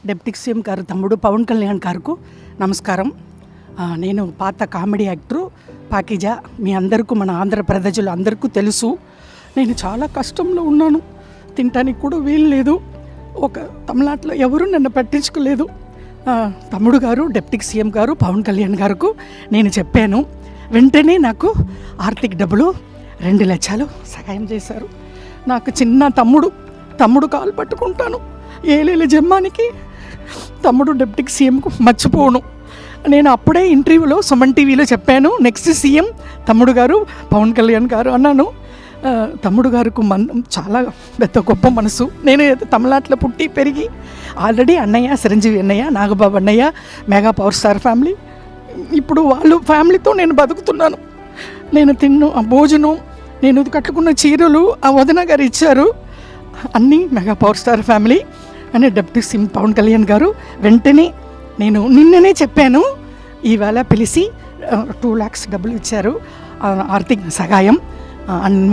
Deputy CM గారు తమ్ముడు పవన్ కళ్యాణ్ గారికి నమస్కారం. నేను పాత కామెడీ యాక్టరు పాకిజా. మీ అందరికీ, మన ఆంధ్ర ప్రజలు అందరికీ తెలుసు. నేను చాలా కష్టంలో ఉన్నాను, తినటానికి కూడా వీలు లేదు. ఒక తమిళనాడులో ఎవరు నన్ను పట్టించుకోలేదు. తమ్ముడు గారు డిప్యూటీ సీఎం గారు పవన్ కళ్యాణ్ గారికి నేను చెప్పాను. వెంటనే నాకు ఆర్థిక డబ్బులు 2 లక్షలు సహాయం చేశారు. నాకు చిన్న తమ్ముడు కాలు పట్టుకుంటాను. ఏలేల జమ్మానికి తమ్ముడు డిప్యూటీ సీఎంకు మర్చిపోను. నేను అప్పుడే ఇంటర్వ్యూలో సుమన్ టీవీలో చెప్పాను, నెక్స్ట్ సీఎం తమ్ముడు గారు పవన్ కళ్యాణ్ గారు అన్నాను. తమ్ముడు గారికి చాలా పెద్ద గొప్ప మనసు. నేను తమిళనాడులో పుట్టి పెరిగి ఆల్రెడీ అన్నయ్య చిరంజీవి అన్నయ్య, నాగబాబు అన్నయ్య, మెగా పవర్ స్టార్ ఫ్యామిలీ, ఇప్పుడు వాళ్ళు ఫ్యామిలీతో నేను బతుకుతున్నాను. నేను ఆ భోజనం, నేను కట్టుకున్న చీరలు ఆ వదిన గారు ఇచ్చారు, అన్నీ మెగా పవర్ స్టార్ ఫ్యామిలీ అని డిప్యూటీ సీఎం పవన్ కళ్యాణ్ గారు. వెంటనే నేను నిన్ననే చెప్పాను, ఈవేళ పిలిచి 2 lakhs డబ్బులు ఇచ్చారు, ఆర్థిక సహాయం.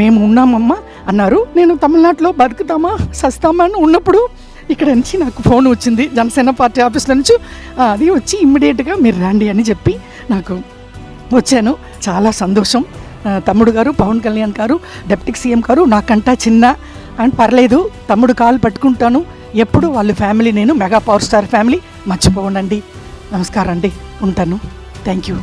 మేము ఉన్నామమ్మా అన్నారు. నేను తమిళనాడులో బతుకుతామా సస్తామా అని ఉన్నప్పుడు ఇక్కడ నుంచి నాకు ఫోన్ వచ్చింది జనసేన పార్టీ ఆఫీస్లో నుంచి. అది వచ్చి ఇమ్మీడియట్గా మీరు రండి అని చెప్పి నాకు వచ్చాను. చాలా సంతోషం. తమ్ముడు గారు పవన్ కళ్యాణ్ గారు, డిప్యూటీ సీఎం గారు నాకంటా చిన్న అని పర్లేదు, తమ్ముడు కాలు పట్టుకుంటాను ఎప్పుడు. వాళ్ళ ఫ్యామిలీ, నేను మెగా పవర్ స్టార్ ఫ్యామిలీ మర్చిపోనండి. నమస్కారం అండి, ఉంటాను. Thank you.